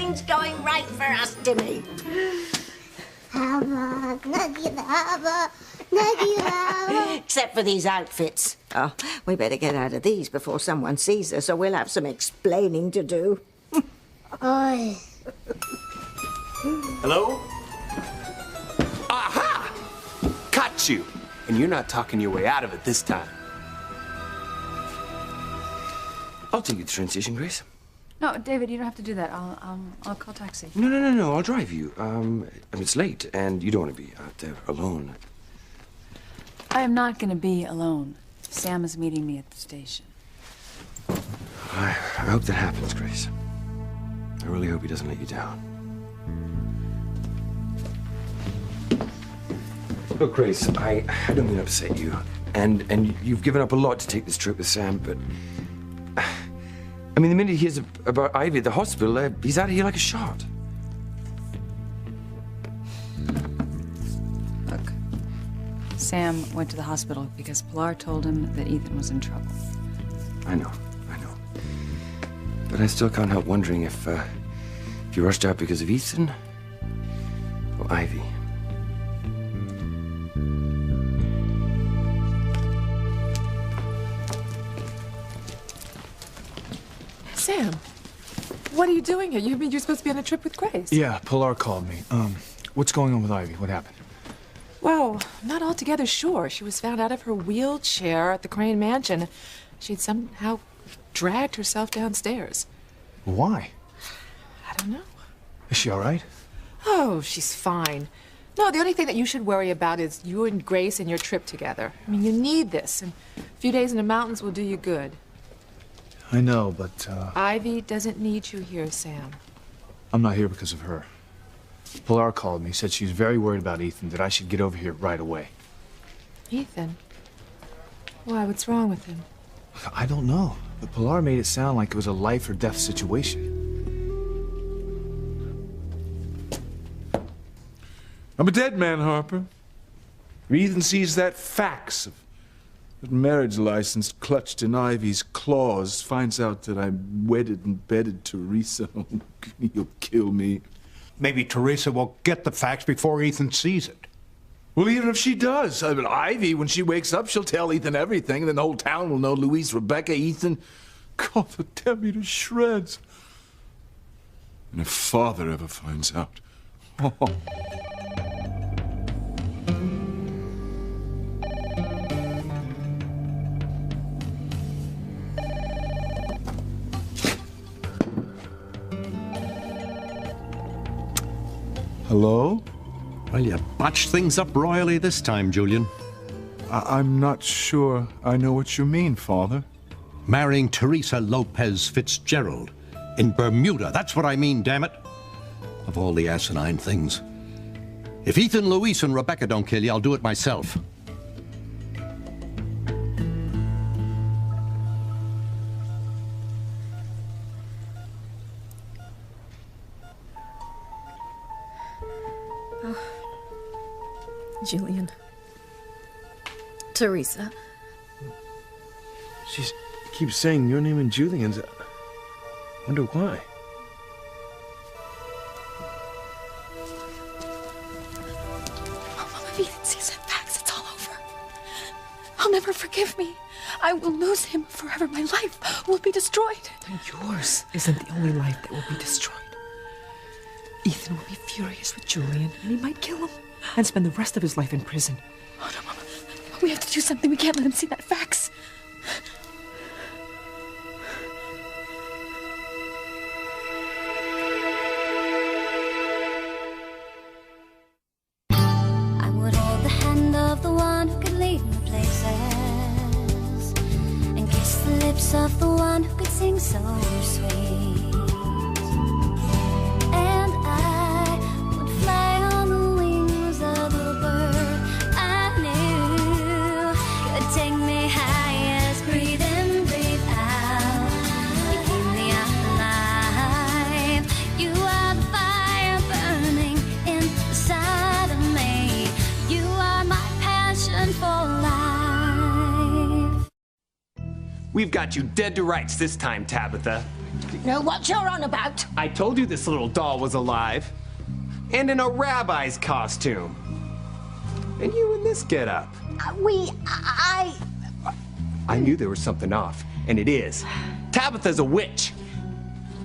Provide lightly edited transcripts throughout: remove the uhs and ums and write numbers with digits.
everything's going right for us, Timmy. Except for these outfits. Oh, we better get out of these before someone sees us, or we'll have some explaining to do. Hello? Aha! Caught you! And you're not talking your way out of it this time. I'll take you to the train station, Grace. No, David, you don't have to do that. I'll call taxi. No. I'll drive you. I mean, it's late, and you don't want to be out there alone. I am not going to be alone. Sam is meeting me at the station. I hope that happens, Grace. I really hope he doesn't let you down. Look, Grace, I don't mean to upset you. And you've given up a lot to take this trip with Sam, but... I mean, the minute he hears about Ivy at the hospital, he's out of here like a shot. Look, Sam went to the hospital because Pilar told him that Ethan was in trouble. I know. But I still can't help wondering if you rushed out because of Ethan or Ivy. Sam, what are you doing here? You're supposed to be on a trip with Grace. Yeah, Pilar called me. What's going on with Ivy? What happened? Well, not altogether sure. She was found out of her wheelchair at the Crane Mansion. She'd somehow dragged herself downstairs. Why? I don't know. Is she all right? Oh, she's fine. No, the only thing that you should worry about is you and Grace and your trip together. I mean, you need this, and a few days in the mountains will do you good. I know, but, Ivy doesn't need you here, Sam. I'm not here because of her. Pilar called me, said she was very worried about Ethan, that I should get over here right away. Ethan? Why, what's wrong with him? I don't know, but Pilar made it sound like it was a life or death situation. I'm a dead man, Harper. If Ethan sees that fax of that marriage license clutched in Ivy's claws, finds out that I'm wedded and bedded Teresa, he'll kill me. Maybe Teresa will get the fax before Ethan sees it. Well, even if she does, I mean, Ivy, when she wakes up, she'll tell Ethan everything, and then the whole town will know Louise, Rebecca, Ethan. God, they'll tear me to shreds. And if Father ever finds out... Oh. Hello? Well, you botched things up royally this time, Julian. I'm not sure I know what you mean, Father. Marrying Teresa Lopez Fitzgerald in Bermuda. That's what I mean, damn it. Of all the asinine things. If Ethan, Louise, and Rebecca don't kill you, I'll do it myself. Julian. Teresa. She keeps saying your name and Julian's. I wonder why. If Ethan sees that fax, it's all over. He'll never forgive me. I will lose him forever. My life will be destroyed. And yours isn't the only life that will be destroyed. Ethan will be furious with Julian, and he might kill him and spend the rest of his life in prison. Oh, no, Mama. We have to do something. We can't let him see that fax. I would hold the hand of the one who could lead me places and kiss the lips of the one who could sing so sweet. And I would fly on the wings of a bird I knew could take me highest. Breathe in, breathe out. You keep me alive. You are the fire burning inside of me. You are my passion for life. We've got you dead to rights this time, Tabitha. know what you're on about. I told you this little doll was alive. And in a rabbi's costume. And you in this getup. I knew there was something off, and it is. Tabitha's a witch.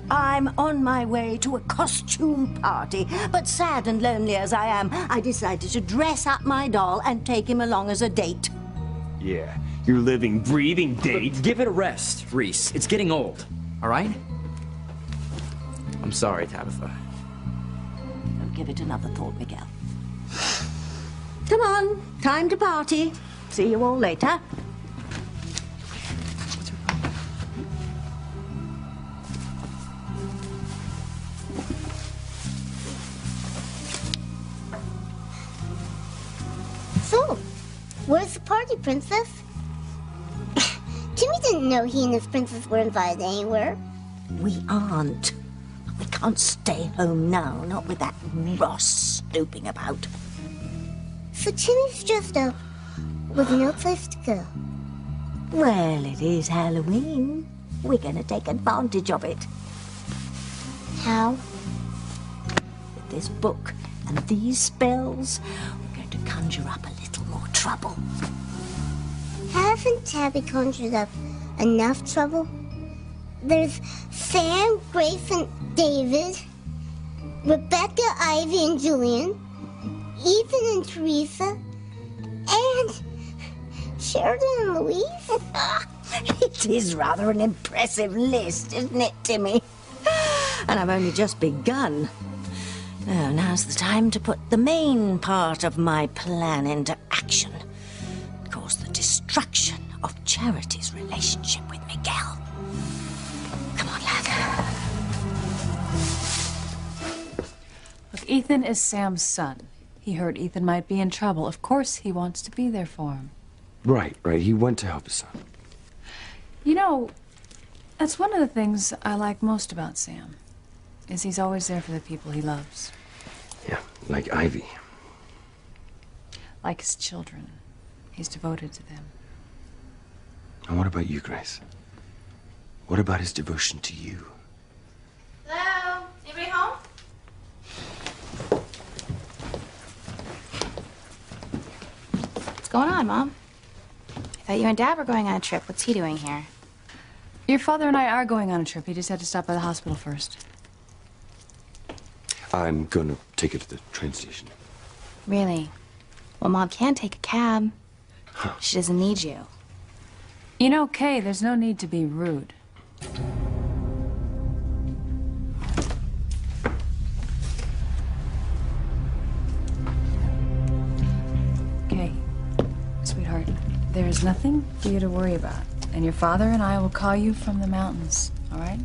I'm on my way to a costume party, but sad and lonely as I am, I decided to dress up my doll and take him along as a date. Yeah, your living, breathing date. But give it a rest, Reese. It's getting old, all right? I'm sorry, Tabitha. Don't give it another thought, Miguel. Come on, time to party. See you all later. So, where's the party, Princess? Jimmy didn't know he and his princess were invited anywhere. We aren't. We can't stay home now, not with that Ross snooping about. So Jimmy's dressed up with no place to go. Well, it is Halloween. We're going to take advantage of it. How? With this book and these spells, we're going to conjure up a little more trouble. Haven't Tabby conjured up enough trouble? There's Sam, Grace, and David, Rebecca, Ivy, and Julian, Ethan and Teresa, and Sheridan and Louise. It is rather an impressive list, isn't it, Timmy? And I've only just begun. Now's the time to put the main part of my plan into action. Cause the destruction of Charity's relationship with Miguel. Come on, lad. Look, Ethan is Sam's son. He heard Ethan might be in trouble. Of course he wants to be there for him. Right. He went to help his son. You know, that's one of the things I like most about Sam, is he's always there for the people he loves. Yeah, like Ivy. Like his children. He's devoted to them. And what about you, Grace? What about his devotion to you? Hello? Anybody home? What's going on, Mom? I thought you and Dad were going on a trip. What's he doing here? Your father and I are going on a trip. He just had to stop by the hospital first. I'm gonna take it to the train station. Really? Well, Mom can take a cab. She doesn't need you. You know, Kay, there's no need to be rude. Kay, sweetheart, there is nothing for you to worry about. And your father and I will call you from the mountains, all right?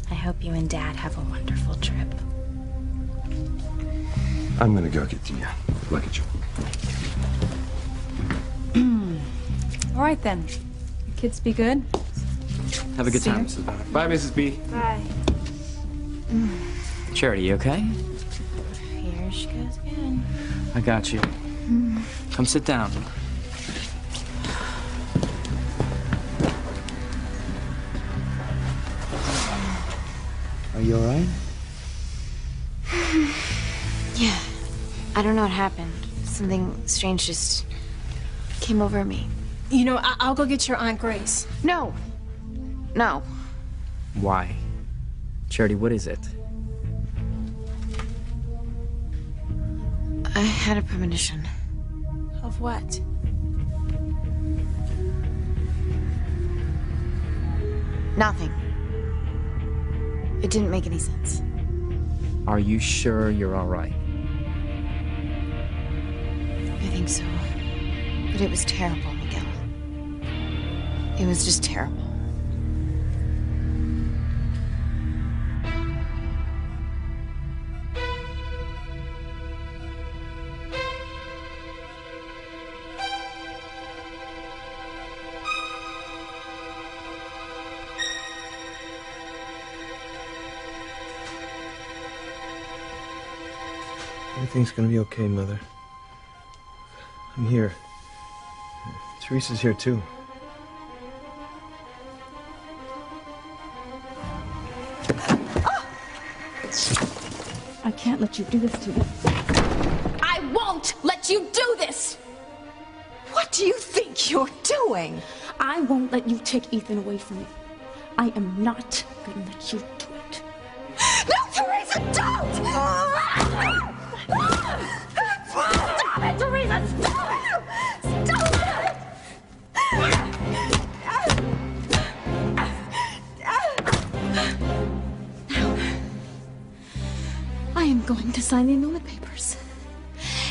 I hope you and Dad have a wonderful trip. I'm gonna go get the luggage. All right, then. You kids be good. Have a good See time, you. Mrs. Bennett. Bye, Mrs. B. Bye. Charity, you okay? Here she goes again. I got you. Come sit down. Are you all right? Yeah. I don't know what happened. Something strange just came over me. You know, I'll go get your Aunt Grace. No. No. Why? Charity, what is it? I had a premonition. Of what? Nothing. It didn't make any sense. Are you sure you're all right? I think so. But it was terrible, Miguel. It was just terrible. Everything's gonna be okay, Mother. I'm here. Teresa's here, too. I can't let you do this to me. I won't let you do this! What do you think you're doing? I won't let you take Ethan away from me. I am not gonna let you do it. No, Teresa, don't! Stop it, Teresa! Stop it! Stop it! I am going to sign the annulment papers.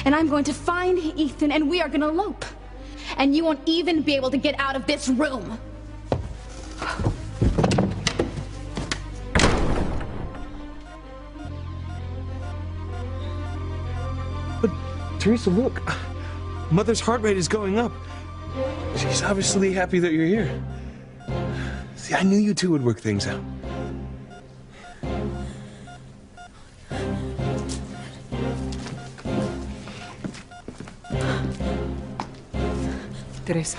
And I'm going to find Ethan, and we are going to elope. And you won't even be able to get out of this room. But, Teresa, look. Mother's heart rate is going up. She's obviously happy that you're here. See, I knew you two would work things out. Teresa.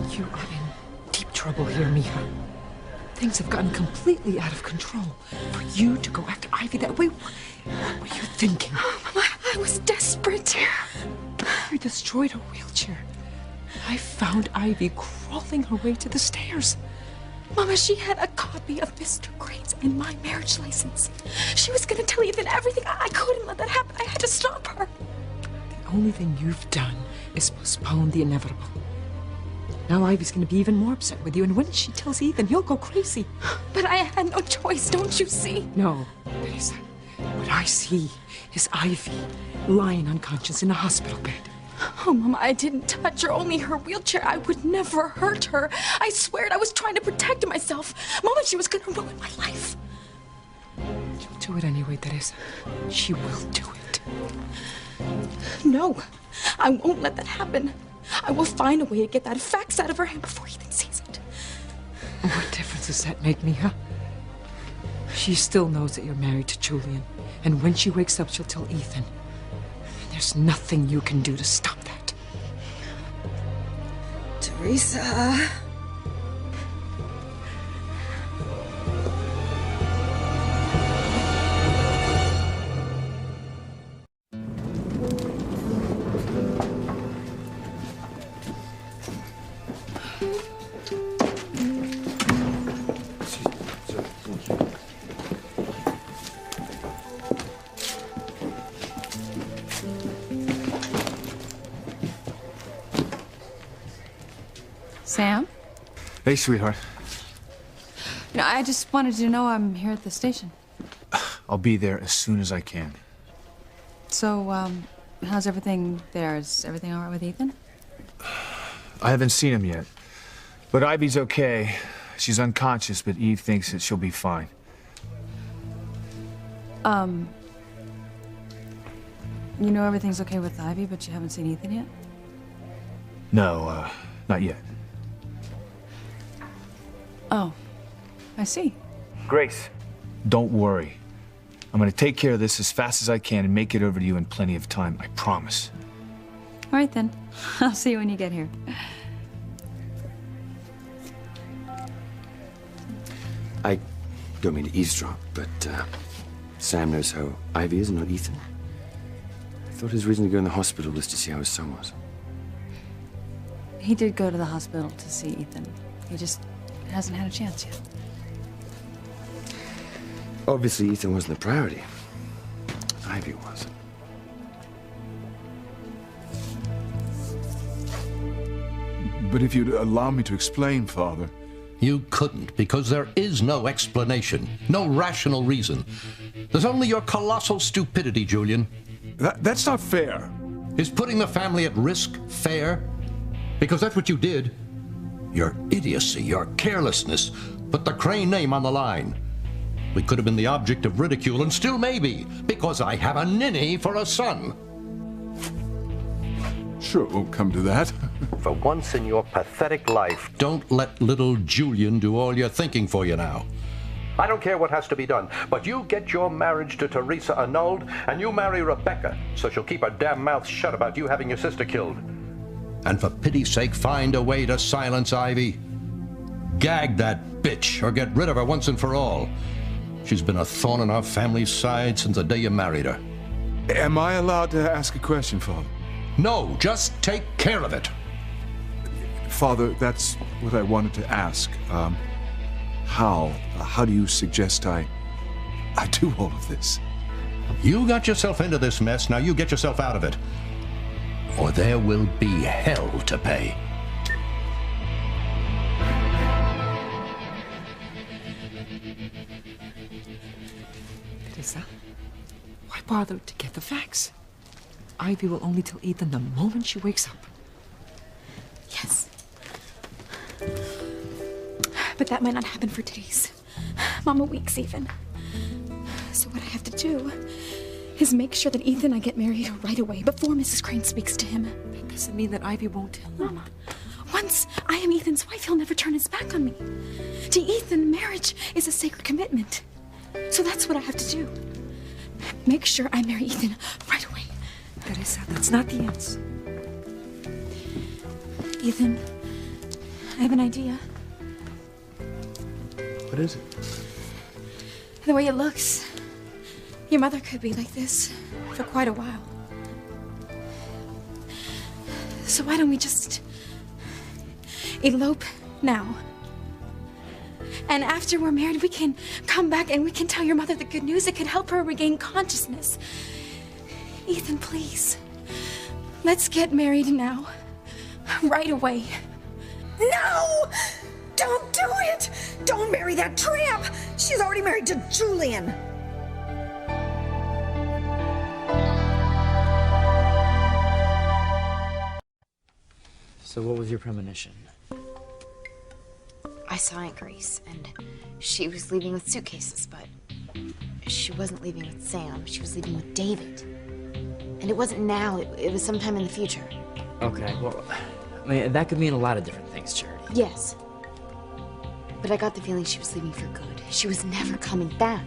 You are in deep trouble here, Mija. Things have gotten completely out of control. For you to go after Ivy that way, what were you thinking? Mama, I was desperate. You destroyed her wheelchair. I found Ivy crawling her way to the stairs. Mama, she had a copy of Mr. Gray's and my marriage license. She was gonna tell Ethan everything. I couldn't let that happen. I had to stop her. The only thing you've done is postpone the inevitable. Now Ivy's gonna be even more upset with you, and when she tells Ethan, he'll go crazy. But I had no choice, don't you see? No, Teresa. What I see is Ivy lying unconscious in a hospital bed. Oh, Mama, I didn't touch her, only her wheelchair. I would never hurt her. I swear it, I was trying to protect myself. Mama, she was gonna ruin my life. She'll do it anyway, Teresa. She will do it. No, I won't let that happen. I will find a way to get that fax out of her hand before Ethan sees it. What difference does that make, Mija? She still knows that you're married to Julian, and when she wakes up, she'll tell Ethan. There's nothing you can do to stop that. Teresa. Sam? Hey, sweetheart. You know, I just wanted you to know I'm here at the station. I'll be there as soon as I can. So, how's everything there? Is everything all right with Ethan? I haven't seen him yet. But Ivy's okay. She's unconscious, but Eve thinks that she'll be fine. You know everything's okay with Ivy, but you haven't seen Ethan yet? No, not yet. Oh, I see. Grace, don't worry. I'm gonna take care of this as fast as I can and make it over to you in plenty of time, I promise. All right, then. I'll see you when you get here. I don't mean to eavesdrop, but Sam knows how Ivy is and not Ethan. I thought his reason to go in the hospital was to see how his son was. He did go to the hospital to see Ethan. He just hasn't had a chance yet. Obviously, Ethan wasn't the priority. Ivy was. But if you'd allow me to explain, Father. You couldn't, because there is no explanation, no rational reason. There's only your colossal stupidity, Julian. That's not fair. Is putting the family at risk fair? Because that's what you did. Your idiocy, your carelessness, put the Crane name on the line. We could have been the object of ridicule, and still may be, because I have a ninny for a son. Sure, it won't come to that. For once in your pathetic life, don't let little Julian do all your thinking for you now. I don't care what has to be done, but you get your marriage to Teresa annulled, and you marry Rebecca, so she'll keep her damn mouth shut about you having your sister killed. And for pity's sake, find a way to silence Ivy. Gag that bitch or get rid of her once and for all. She's been a thorn in our family's side since the day you married her. Am I allowed to ask a question, Father? No, just take care of it. Father, that's what I wanted to ask. How do you suggest I do all of this? You got yourself into this mess, now you get yourself out of it. Or there will be hell to pay. Teresa, why bother to get the facts? Ivy will only tell Ethan the moment she wakes up. Yes. But that might not happen for days. Mama weeks even. So what I have to do is make sure that Ethan and I get married right away before Mrs. Crane speaks to him. That doesn't mean that Ivy won't tell him. Mama, once I am Ethan's wife, he'll never turn his back on me. To Ethan, marriage is a sacred commitment. So that's what I have to do. Make sure I marry Ethan right away. Teresa, that's not the answer. Ethan, I have an idea. What is it? The way it looks, your mother could be like this for quite a while. So why don't we just elope now? And after we're married, we can come back and we can tell your mother the good news that could help her regain consciousness. Ethan, please. Let's get married now. Right away. No! Don't do it! Don't marry that tramp! She's already married to Julian. So what was your premonition? I saw Aunt Grace, and she was leaving with suitcases, but she wasn't leaving with Sam. She was leaving with David. And it wasn't now, it was sometime in the future. Okay, well, I mean, that could mean a lot of different things, Charity. Yes. But I got the feeling she was leaving for good. She was never coming back.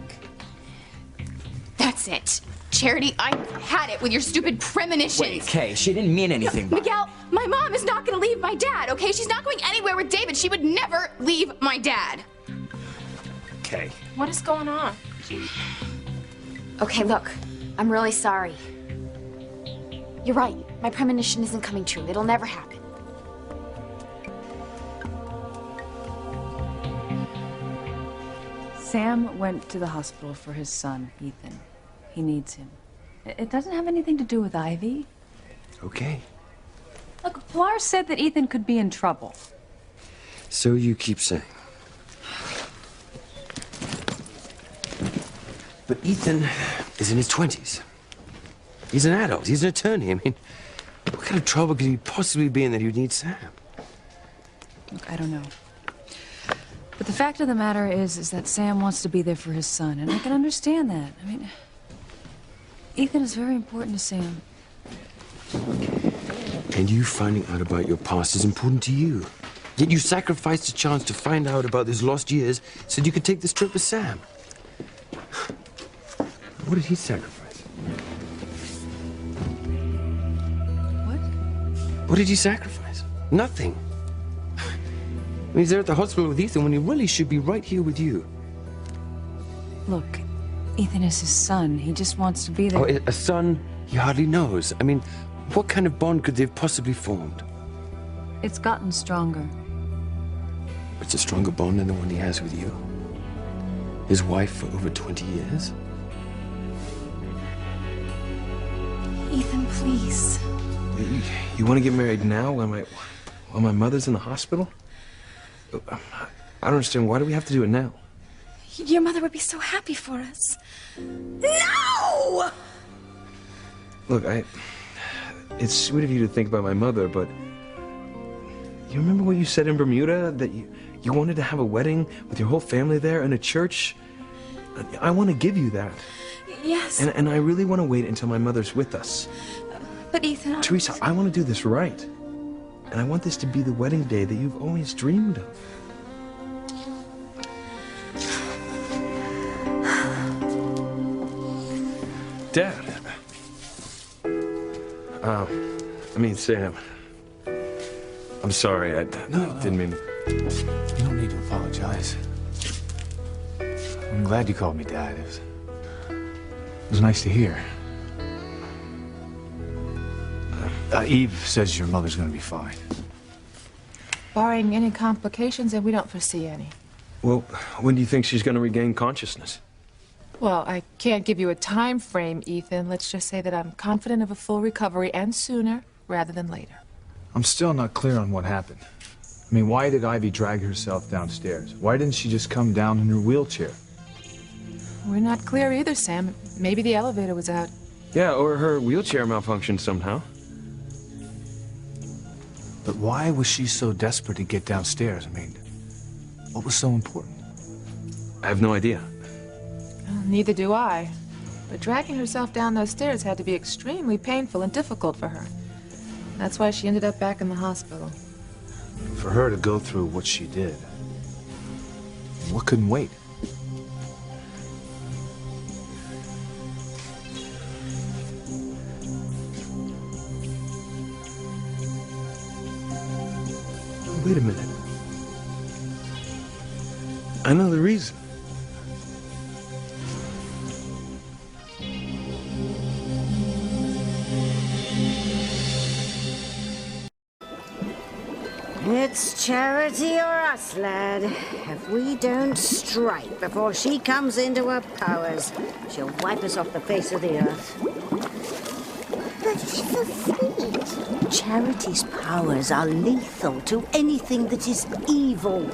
That's it. Charity, I had it with your stupid premonitions. Wait, Kay, she didn't mean anything by Miguel, my mom is not going to leave my dad, okay? She's not going anywhere with David. She would never leave my dad. Kay. What is going on? Okay, look, I'm really sorry. You're right. My premonition isn't coming true. It'll never happen. Sam went to the hospital for his son, Ethan. He needs him. It doesn't have anything to do with Ivy. Okay. Look, Pilar said that Ethan could be in trouble. So you keep saying. But Ethan is in his 20s. He's an adult. He's an attorney. I mean, what kind of trouble could he possibly be in that he would need Sam? Look, I don't know. But the fact of the matter is that Sam wants to be there for his son, and I can understand that. I mean, Ethan is very important to Sam. And you finding out about your past is important to you. Yet you sacrificed a chance to find out about those lost years so you could take this trip with Sam. What did he sacrifice? What? What did he sacrifice? Nothing. I mean, he's there at the hospital with Ethan when he really should be right here with you. Look, Ethan is his son. He just wants to be there. Oh, a son he hardly knows. I mean, what kind of bond could they have possibly formed? It's gotten stronger. It's a stronger bond than the one he has with you. His wife for over 20 years. Ethan, please. You want to get married now while my mother's in the hospital? I don't understand. Why do we have to do it now? Your mother would be so happy for us. No! Look, it's sweet of you to think about my mother, but you remember what you said in Bermuda? That you wanted to have a wedding with your whole family there in a church? I want to give you that. Yes. And I really want to wait until my mother's with us. But Ethan... Teresa, I want to do this right. And I want this to be the wedding day that you've always dreamed of. Dad. I mean, Sam. I'm sorry. I didn't mean... You don't need to apologize. I'm glad you called me Dad. It was nice to hear. Eve says your mother's gonna be fine. Barring any complications, and we don't foresee any. Well, when do you think she's going to regain consciousness? Well, I can't give you a time frame, Ethan. Let's just say that I'm confident of a full recovery, and sooner rather than later. I'm still not clear on what happened. I mean, why did Ivy drag herself downstairs? Why didn't she just come down in her wheelchair? We're not clear either, Sam. Maybe the elevator was out. Yeah, or her wheelchair malfunctioned somehow. But why was she so desperate to get downstairs? I mean, what was so important? I have no idea. Well, neither do I. But dragging herself down those stairs had to be extremely painful and difficult for her. That's why she ended up back in the hospital. For her to go through what she did, what couldn't wait? Wait a minute. I know the reason. It's Charity or us, lad. If we don't strike before she comes into her powers, she'll wipe us off the face of the earth. But she's so sweet. Charity's powers are lethal to anything that is evil.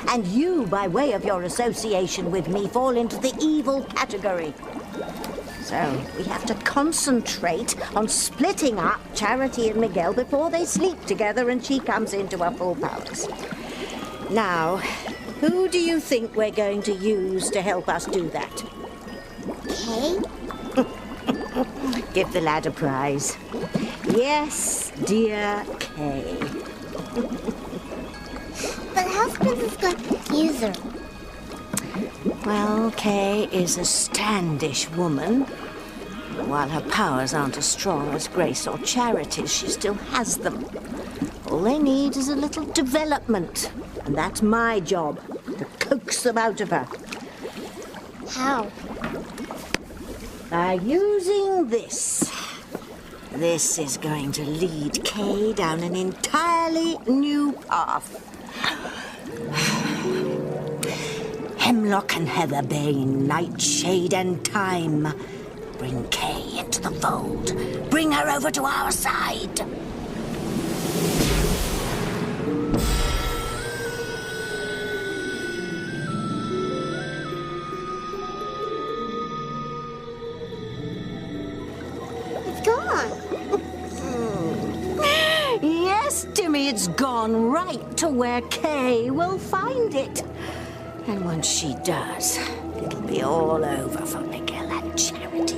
And you, by way of your association with me, fall into the evil category. So we have to concentrate on splitting up Charity and Miguel before they sleep together and she comes into her full powers. Now, who do you think we're going to use to help us do that? Kay? Give the lad a prize. Yes, dear Kay. But how's Princess going to use her? Well, Kay is a standish woman. While her powers aren't as strong as Grace or Charity's, she still has them. All they need is a little development. And that's my job, to coax them out of her. How? By using this. This is going to lead Kay down an entirely new path. Hemlock and Heatherbane, Nightshade and Time. Bring Kay into the fold. Bring her over to our side. It's gone. Yes, Timmy, it's gone right to where Kay will find it. And once she does, it'll be all over for Miguel and Charity.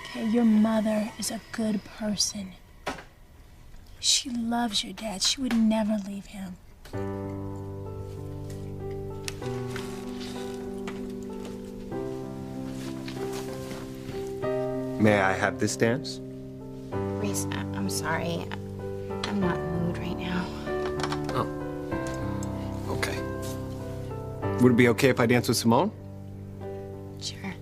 Okay, your mother is a good person. She loves your dad. She would never leave him. May I have this dance? Reese, I'm sorry. I'm not in the mood right now. Oh. Okay. Would it be okay if I dance with Simone? Sure.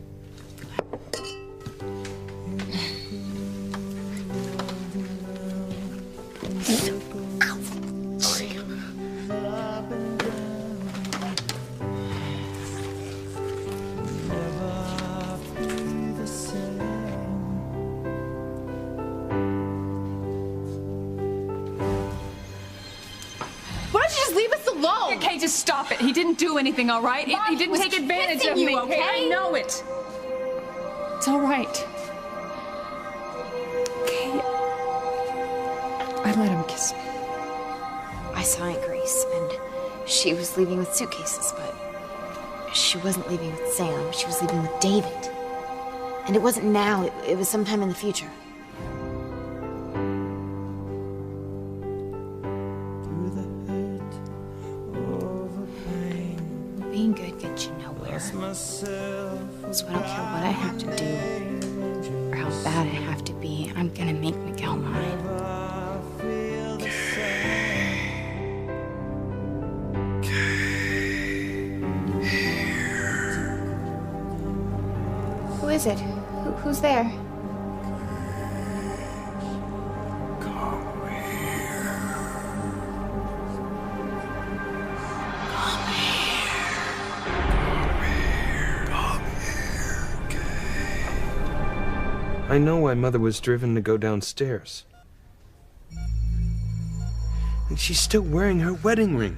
Why don't you just leave us alone? Okay, just stop it. He didn't do anything, all right? He didn't take advantage of me, okay? I know it. It's all right. Okay. I let him kiss me. I saw Aunt Grace, and she was leaving with suitcases, but she wasn't leaving with Sam. She was leaving with David. And it wasn't now, it was sometime in the future. Being good gets you nowhere. So I don't care what I have to do, or how bad I have to be, I'm gonna make Miguel mine. Who is it? Who's there? I know why Mother was driven to go downstairs. And she's still wearing her wedding ring.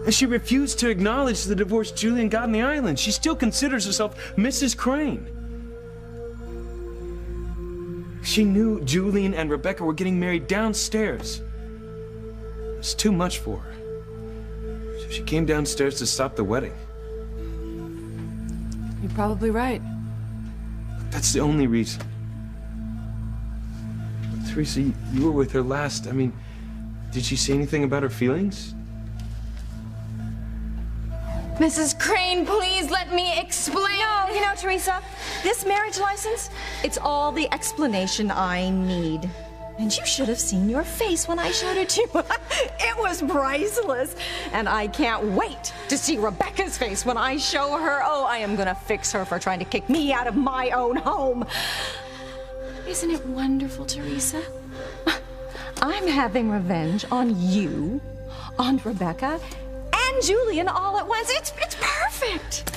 And she refused to acknowledge the divorce Julian got on the island. She still considers herself Mrs. Crane. She knew Julian and Rebecca were getting married downstairs. It was too much for her. So she came downstairs to stop the wedding. You're probably right. That's the only reason. Teresa, you were with her last. I mean, did she say anything about her feelings? Mrs. Crane, please let me explain. No, you know, Teresa, this marriage license, it's all the explanation I need. And you should have seen your face when I showed it to you. It was priceless. And I can't wait to see Rebecca's face when I show her. Oh, I am gonna fix her for trying to kick me out of my own home. Isn't it wonderful, Teresa? I'm having revenge on you, on Rebecca, and Julian all at once. It's perfect.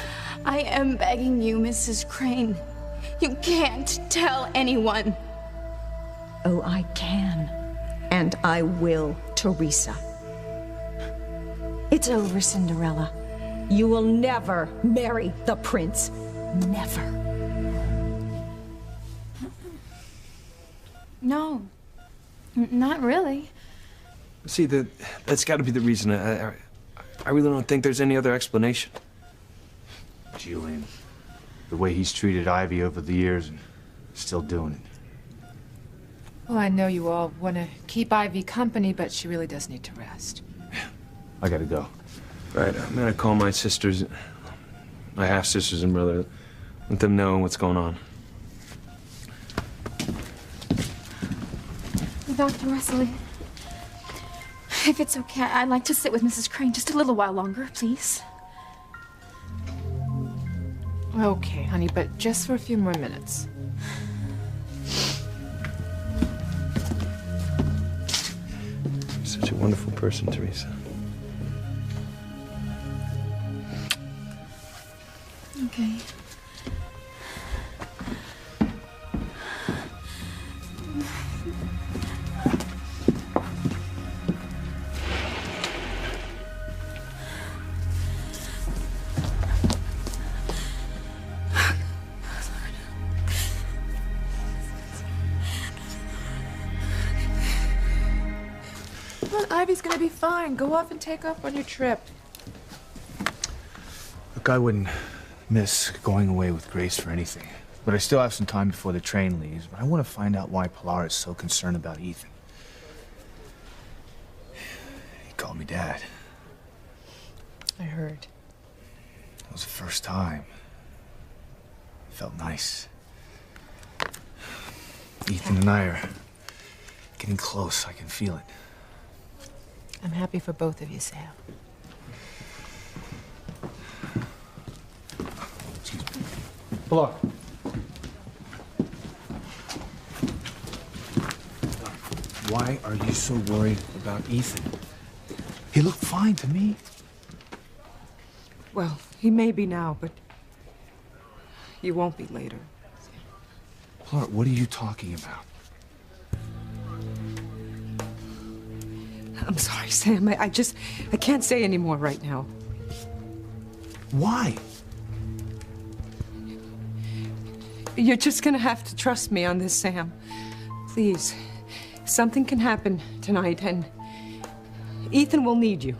I am begging you, Mrs. Crane. You can't tell anyone. Oh, I can. And I will, Teresa. It's over, Cinderella. You will never marry the prince. Never. No. Not really. See, that's got to be the reason. I really don't think there's any other explanation. Julian, the way he's treated Ivy over the years and still doing it. Well, I know you all want to keep Ivy company, but she really does need to rest. I gotta go. Right, I'm gonna call my sisters, my half-sisters and brother, let them know what's going on. Dr. Wesley, if it's okay, I'd like to sit with Mrs. Crane just a little while longer, please. Okay, honey, but just for a few more minutes. You're such a wonderful person, Teresa. Okay. Ivy's gonna be fine. Go off and take off on your trip. Look, I wouldn't miss going away with Grace for anything. But I still have some time before the train leaves. But I want to find out why Pilar is so concerned about Ethan. He called me Dad. I heard. It was the first time. It felt nice. Ethan and I are getting close. I can feel it. I'm happy for both of you, Sam. Excuse me. Pilar. Why are you so worried about Ethan? He looked fine to me. Well, he may be now, but he won't be later. Pilar, what are you talking about? I'm sorry, Sam. I can't say any more right now. Why? You're just gonna have to trust me on this, Sam. Please. Something can happen tonight, and Ethan will need you,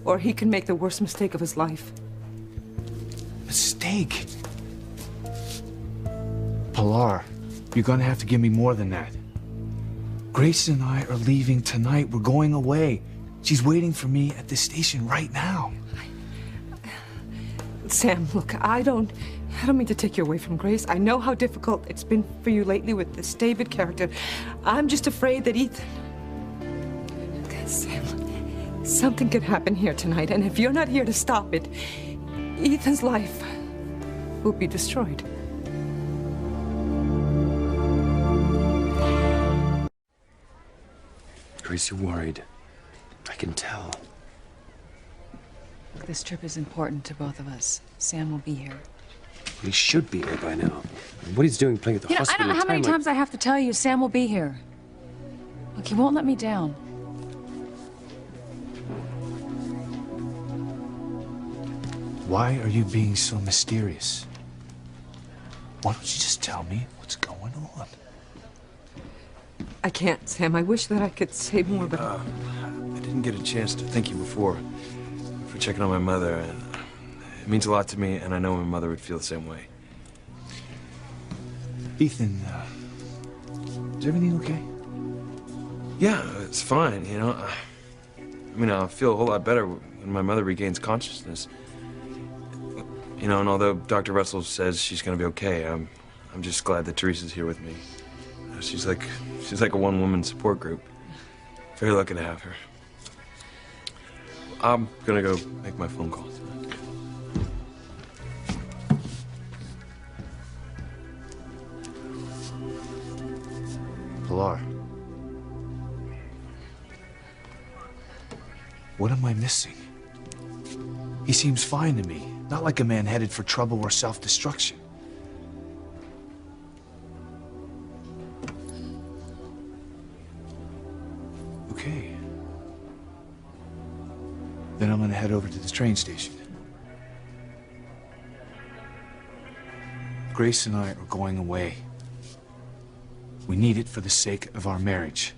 or he can make the worst mistake of his life. Mistake? Pilar, you're gonna have to give me more than that. Grace and I are leaving tonight. We're going away. She's waiting for me at the station right now. Sam, look, I don't mean to take you away from Grace. I know how difficult it's been for you lately with this David character. I'm just afraid that Ethan... Sam, something could happen here tonight, and if you're not here to stop it, Ethan's life will be destroyed. Grace, you're worried. I can tell. This trip is important to both of us. Sam will be here. He should be here by now. What he's doing playing at the You know, I hospital don't know at how a many time times I have to tell you Sam will be here. Look, he won't let me down. Why are you being so mysterious? Why don't you just tell me what's going on? I can't, Sam. I wish that I could say more, but... I didn't get a chance to thank you before for checking on my mother. And it means a lot to me, and I know my mother would feel the same way. Ethan, is everything okay? Yeah, it's fine, you know. I mean, I'll feel a whole lot better when my mother regains consciousness. You know, and although Dr. Russell says she's gonna be okay, I'm just glad that Teresa's here with me. She's like a one-woman support group. Very lucky to have her. I'm gonna go make my phone call. Pilar. What am I missing? He seems fine to me, not like a man headed for trouble or self-destruction. Okay. Then I'm gonna head over to the train station. Grace and I are going away. We need it for the sake of our marriage.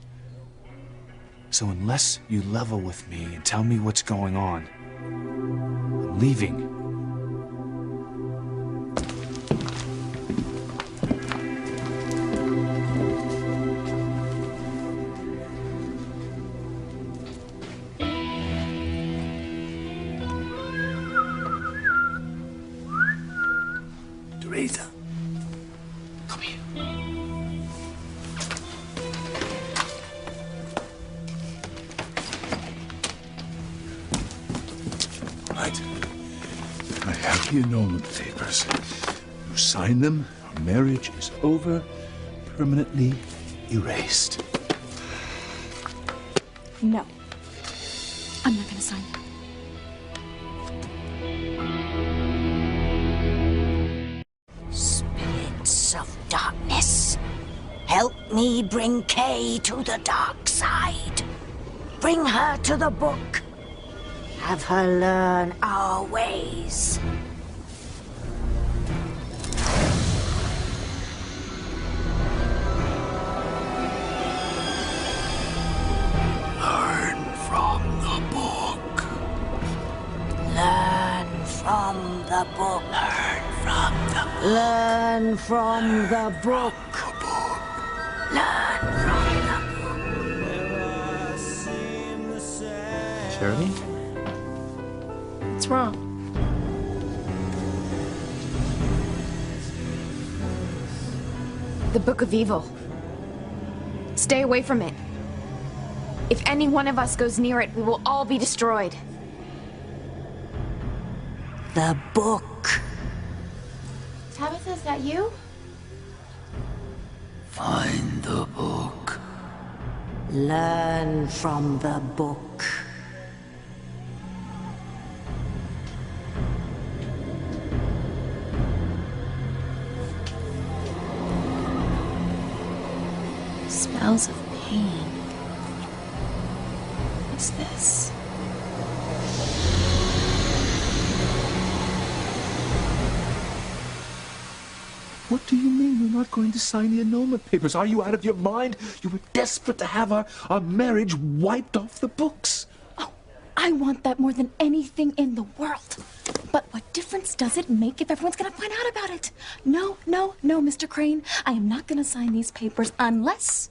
So unless you level with me and tell me what's going on, I'm leaving. Teresa, come here. Right. I have the annulment papers. You sign them, our marriage is over, permanently erased. No. I'm not gonna sign it. Spirits of darkness, help me bring Kay to the dark side. Bring her to the book. Have her learn our ways. Learn from the book. Learn from the book. Learn from the Learn from the book. Learn from the book. Charity? What's wrong? The Book of Evil. Stay away from it. If any one of us goes near it, we will all be destroyed. The book. Tabitha, is that you? Find the book. Learn from the book. Smells of pain. What's this? What do you mean you're not going to sign the annulment papers? Are you out of your mind? You were desperate to have our marriage wiped off the books. I want that more than anything in the world. But what difference does it make if everyone's gonna find out about it? No, no, no, Mr. Crane. I am not gonna sign these papers unless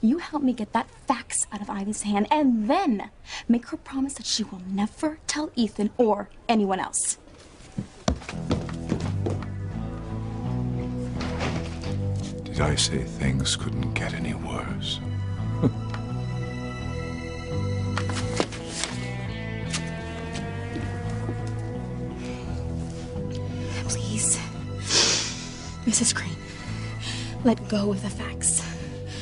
you help me get that fax out of Ivy's hand and then make her promise that she will never tell Ethan or anyone else. Did I say things couldn't get any worse? Please, Mrs. Crane, let go of the facts.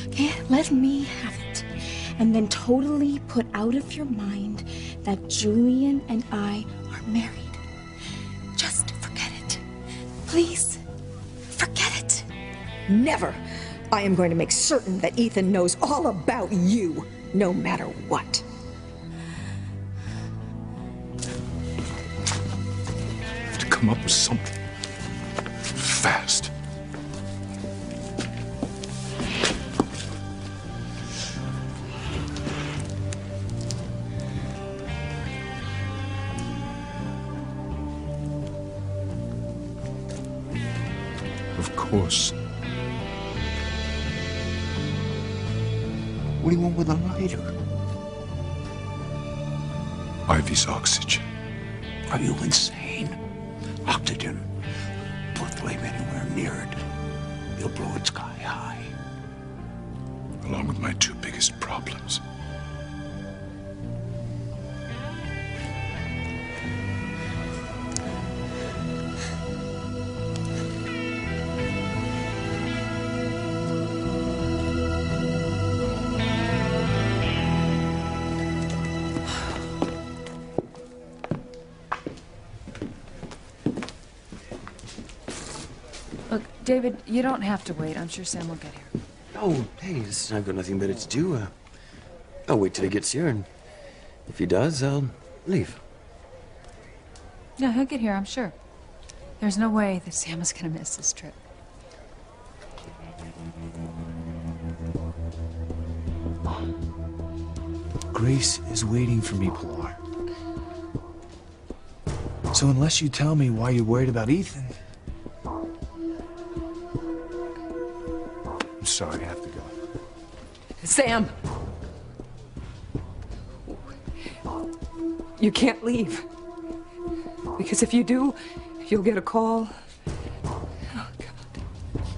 Okay? Let me have it. And then totally put out of your mind that Julian and I are married. Just forget it. Please, forget it. Never. I am going to make certain that Ethan knows all about you, no matter what. I have to come up with something. Fast. Of course. What do you want with a lighter? Ivy's oxygen. Are you insane? Oxygen. Put a flame anywhere near it. You'll blow it sky high. Along with my two biggest problems. Look, David, you don't have to wait. I'm sure Sam will get here. Oh, hey, I've got nothing better to do. I'll wait till he gets here, and if he does, I'll leave. Yeah, he'll get here, I'm sure. There's no way that Sam is gonna miss this trip. Grace is waiting for me, Pilar. So unless you tell me why you're worried about Ethan... I'm sorry, I have to go. Sam! You can't leave. Because if you do, you'll get a call. Oh, God.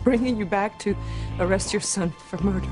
Bringing you back to arrest your son for murder.